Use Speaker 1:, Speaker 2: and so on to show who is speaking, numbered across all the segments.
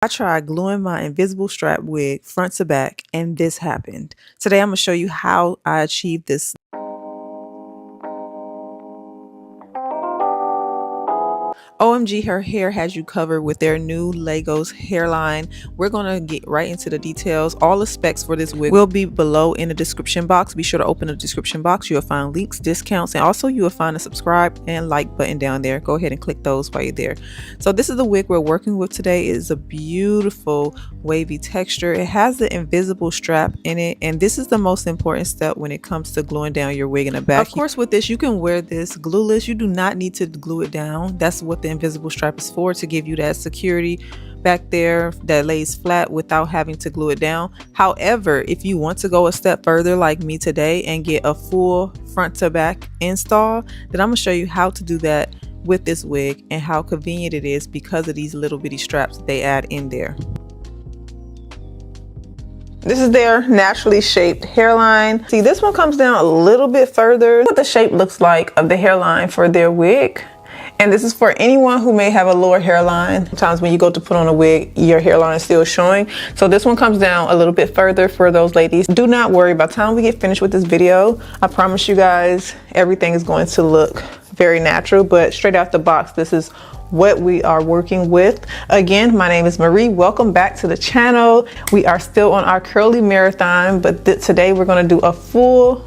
Speaker 1: I tried gluing my invisible strap wig front to back and this happened. Today I'm going to show you how I achieved this. OMG, her hair has you covered with their new 𝐊𝐿𝐿𝐿𝐿 hairline. We're going to get right into the details. All the specs for this wig will be below in the description box. Be sure to open the description box. You'll find links, discounts, and also you will find a subscribe and like button down there. Go ahead and click those while you're there. So this is the wig we're working with today. It is a beautiful wavy texture. It has the invisible strap in it, and this is the most important step when it comes to gluing down your wig in the back. Of course, with this you can wear this glueless. You do not need to glue it down. That's what the invisible strap is for, to give you that security back there that lays flat without having to glue it down. However, if you want to go a step further like me today and get a full front to back install, then I'm going to show you how to do that with this wig and how convenient it is because of these little bitty straps that they add in there. This is their naturally shaped hairline. See, this one comes down a little bit further. What the shape looks like of the hairline for their wig. And this is for anyone who may have a lower hairline. Sometimes when you go to put on a wig, your hairline is still showing. So this one comes down a little bit further for those ladies. Do not worry, by the time we get finished with this video, I promise you guys, everything is going to look very natural. But straight out the box, this is what we are working with. Again, my name is Marie. Welcome back to the channel. We are still on our curly marathon, but today we're going to do a full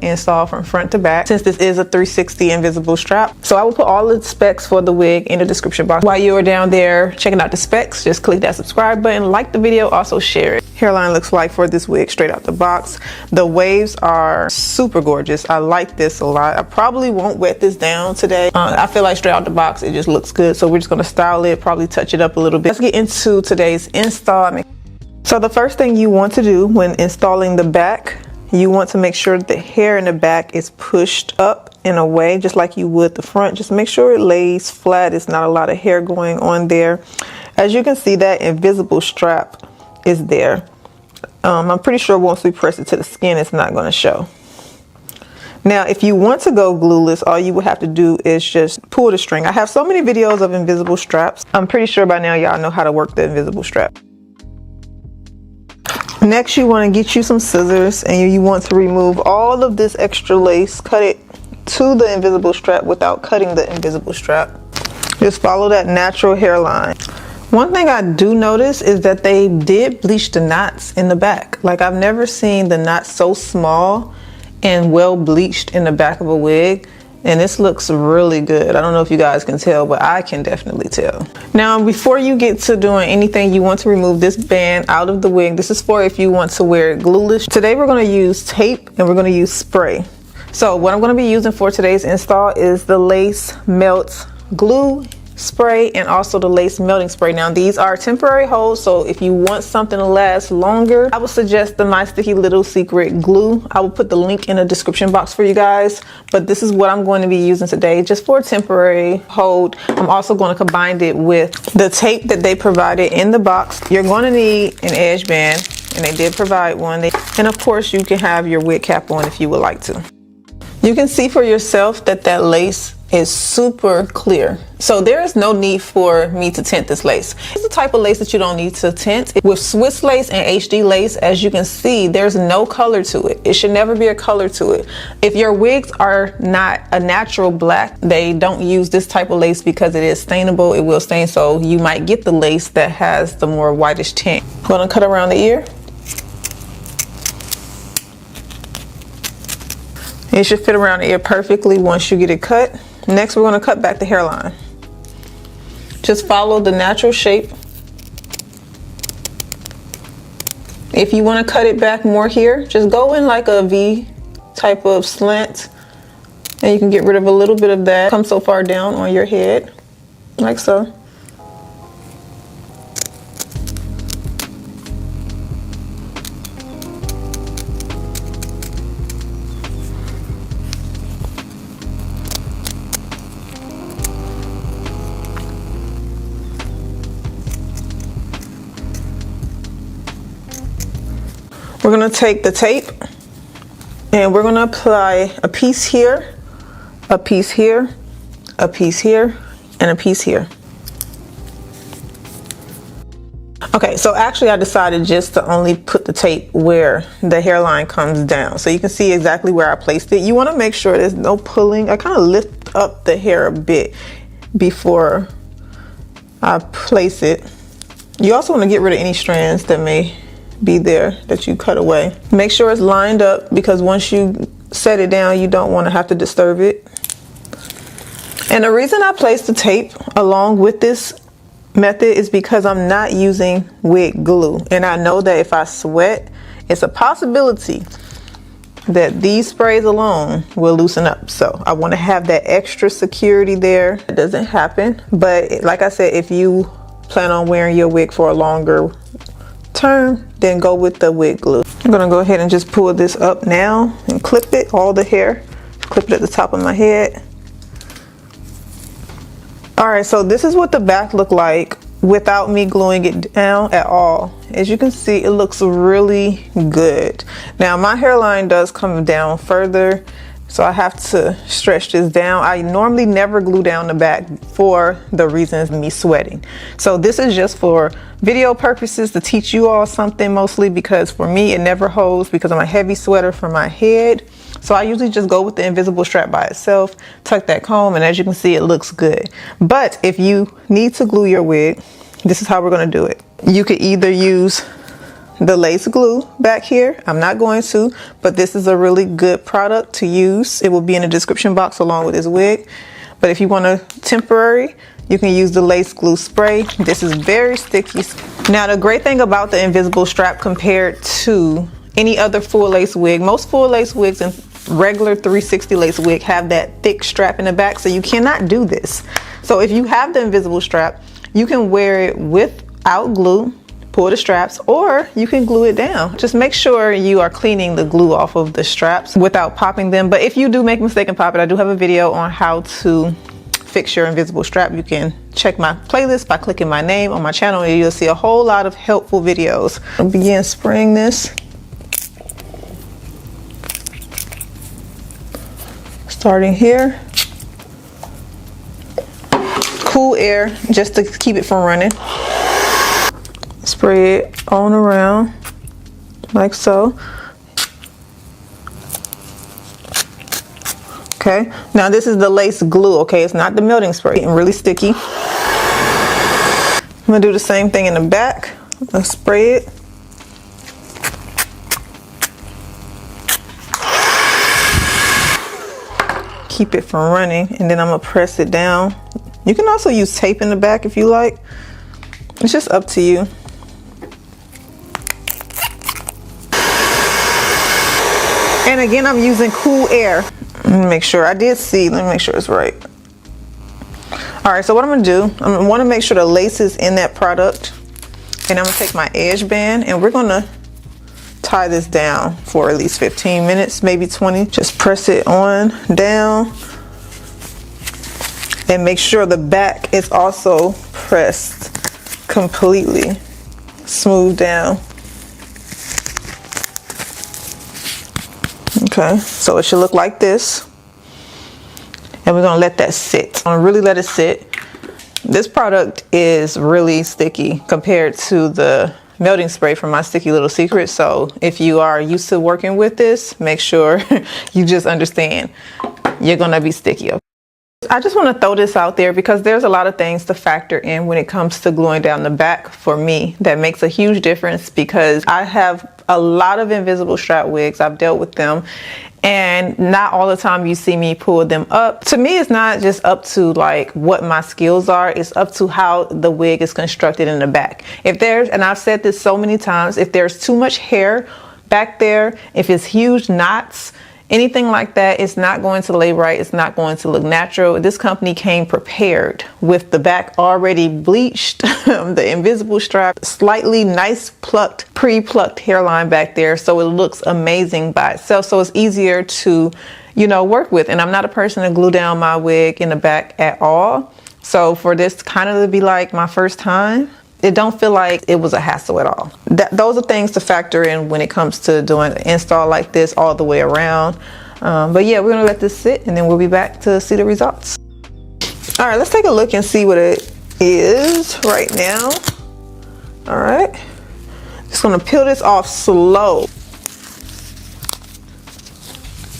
Speaker 1: install from front to back, since this is a 360 invisible strap. So I will put all the specs for the wig in the description box. While you are down there checking out the specs, just click that subscribe button, like the video, also share it. Hairline looks like for this wig straight out the box. The waves are super gorgeous. I like this a lot. I probably won't wet this down today. I feel like straight out the box it just looks good, so we're just going to style it, probably touch it up a little bit. Let's get into today's install. So the first thing you want to do when installing the back, you want to make sure the hair in the back is pushed up in a way just like you would the front. Just make sure it lays flat. It's not a lot of hair going on there. As you can see, that invisible strap is there. I'm pretty sure once we press it to the skin, it's not going to show. Now, if you want to go glueless, all you would have to do is just pull the string. I have so many videos of invisible straps. I'm pretty sure by now y'all know how to work the invisible strap. Next, you want to get you some scissors and you want to remove all of this extra lace. Cut it to the invisible strap without cutting the invisible strap. Just follow that natural hairline. One thing I do notice is that they did bleach the knots in the back. Like, I've never seen the knots so small and well bleached in the back of a wig, and this looks really good. I don't know if you guys can tell, but I can definitely tell. Now, before you get to doing anything, you want to remove this band out of the wig. This is for if you want to wear it glueless. Today we're going to use tape and we're going to use spray. So what I'm going to be using for today's install is the lace melt glue spray and also the lace melting spray. Now, these are temporary holds, so if you want something to last longer, I would suggest the My Sticky Little Secret glue. I will put the link in the description box for you guys, but this is what I'm going to be using today just for a temporary hold. I'm also going to combine it with the tape that they provided in the box. You're going to need an edge band, and they did provide one. And of course, you can have your wig cap on if you would like to. You can see for yourself that that lace is super clear. So there is no need for me to tint this lace. It's the type of lace that you don't need to tint. With Swiss lace and HD lace, as you can see, there's no color to it. It should never be a color to it. If your wigs are not a natural black, they don't use this type of lace because it is stainable. It will stain, so you might get the lace that has the more whitish tint. I'm gonna cut around the ear. It should fit around the ear perfectly once you get it cut. Next, we're going to cut back the hairline. Just follow the natural shape. If you want to cut it back more here, just go in like a V type of slant, and you can get rid of a little bit of that. Come so far down on your head, like so. We're going to take the tape and we're going to apply a piece here, a piece here, a piece here, and a piece here. Okay, so actually I decided just to only put the tape where the hairline comes down. So you can see exactly where I placed it. You want to make sure there's no pulling. I kind of lift up the hair a bit before I place it. You also want to get rid of any strands that may be there that you cut away. Make sure it's lined up, because once you set it down, you don't want to have to disturb it. And the reason I placed the tape along with this method is because I'm not using wig glue, and I know that if I sweat, it's a possibility that these sprays alone will loosen up. So I want to have that extra security there. It doesn't happen, but like I said, if you plan on wearing your wig for a longer term, then go with the wig glue. I'm gonna go ahead and just pull this up now and clip it, all the hair, clip it at the top of my head. All right, so this is what the back looked like without me gluing it down at all. As you can see, it looks really good. Now my hairline does come down further, so I have to stretch this down. I normally never glue down the back for the reasons me sweating. So this is just for video purposes, to teach you all something, mostly because for me it never holds because I'm a heavy sweater for my head. So I usually just go with the invisible strap by itself, tuck that comb, and as you can see, it looks good. But if you need to glue your wig, this is how we're gonna do it. You could either use the lace glue back here. I'm not going to, but this is a really good product to use. It will be in the description box along with this wig. But if you want a temporary, you can use the lace glue spray. This is very sticky. Now the great thing about the invisible strap compared to any other full lace wig, most full lace wigs and regular 360 lace wig have that thick strap in the back, so you cannot do this. So if you have the invisible strap, you can wear it without glue, pull the straps, or you can glue it down. Just make sure you are cleaning the glue off of the straps without popping them. But if you do make a mistake and pop it, I do have a video on how to fix your invisible strap. You can check my playlist by clicking my name on my channel, and you'll see a whole lot of helpful videos. I'll begin spraying this. Starting here. Cool air just to keep it from running. Spray it on around like so. Okay, now this is the lace glue, okay? It's not the melting spray. Getting really sticky. I'm gonna do the same thing in the back. Let's spray it. Keep it from running, and then I'm gonna press it down. You can also use tape in the back if you like. It's just up to you. And again, I'm using cool air. Let me make sure. I did see. Let me make sure it's right. All right, so what I'm gonna do, I wanna make sure the lace is in that product. And I'm gonna take my edge band, and we're gonna tie this down for at least 15 minutes, maybe 20. Just press it on down. And make sure the back is also pressed completely smooth down. Okay, so it should look like this. And we're gonna let that sit. I'm gonna really let it sit. This product is really sticky compared to the melting spray from my Sticky Little Secret. So if you are used to working with this, make sure you just understand you're gonna be sticky. I just want to throw this out there because there's a lot of things to factor in when it comes to gluing down the back for me that makes a huge difference, because I have a lot of invisible strap wigs. I've dealt with them, and not all the time you see me pull them up. To me, it's not just up to like what my skills are, it's up to how the wig is constructed in the back. If there's, and I've said this so many times, if there's too much hair back there, if it's huge knots, anything like that, it's not going to lay right. It's not going to look natural. This company came prepared with the back already bleached, the invisible strap, slightly nice plucked, pre-plucked hairline back there. So it looks amazing by itself. So it's easier to, you know, work with. And I'm not a person to glue down my wig in the back at all. So for this kind of to be like my first time, it don't feel like it was a hassle at all. Those are things to factor in when it comes to doing an install like this all the way around. But yeah, we're gonna let this sit, and then we'll be back to see the results. All right, let's take a look and see what it is right now. All right. Just gonna peel this off slow.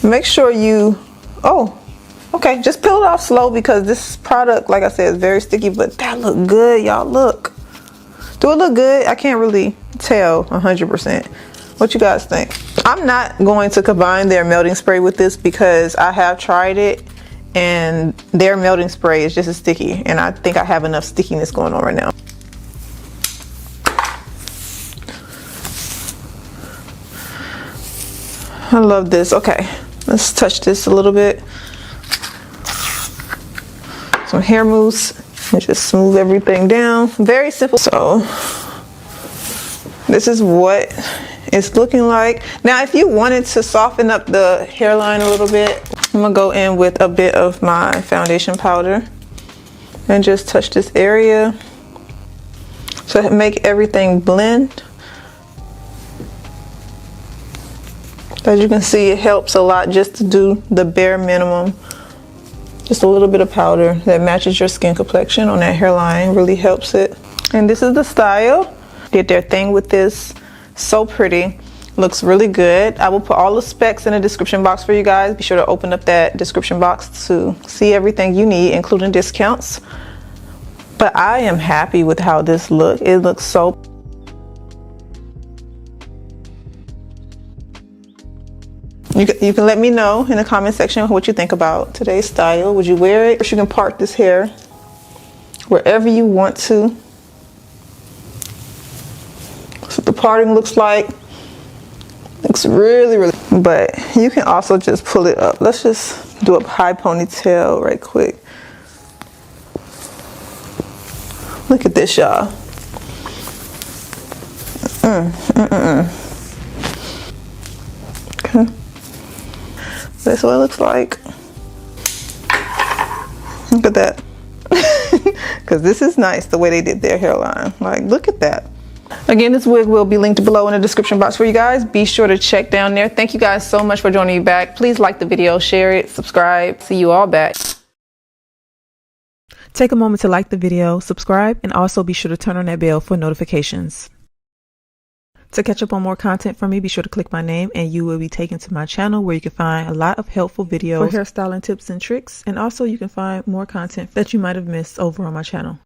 Speaker 1: Make sure you, oh, okay, just peel it off slow because this product, like I said, is very sticky, but that look good, y'all. Look. Do it look good? I can't really tell 100%. What you guys think? I'm not going to combine their melting spray with this because I have tried it and their melting spray is just as sticky, and I think I have enough stickiness going on right now. I love this. Okay, let's touch this a little bit. Some hair mousse and just smooth everything down. Very simple. So this is what it's looking like. Now, if you wanted to soften up the hairline a little bit, I'm gonna go in with a bit of my foundation powder and just touch this area to make everything blend. As you can see, it helps a lot just to do the bare minimum. Just a little bit of powder that matches your skin complexion on that hairline really helps it. And this is the style. Did their thing with this. So pretty. Looks really good. I will put all the specs in the description box for you guys. Be sure to open up that description box to see everything you need, including discounts. But I am happy with how this looks. It looks so. You can let me know in the comment section what you think about today's style. Would you wear it? Or you can part this hair wherever you want to. That's what the parting looks like. Looks really, really. But you can also just pull it up. Let's just do a high ponytail right quick. Look at this, y'all. Okay. That's what it looks like. Look at that. Because this is nice the way they did their hairline. Like, look at that. Again, this wig will be linked below in the description box for you guys. Be sure to check down there. Thank you guys so much for joining me back. Please like the video, share it, subscribe. See you all back.
Speaker 2: Take a moment to like the video, subscribe, and also be sure to turn on that bell for notifications. To catch up on more content from me, be sure to click my name and you will be taken to my channel where you can find a lot of helpful videos for hairstyling tips and tricks. And also you can find more content that you might have missed over on my channel.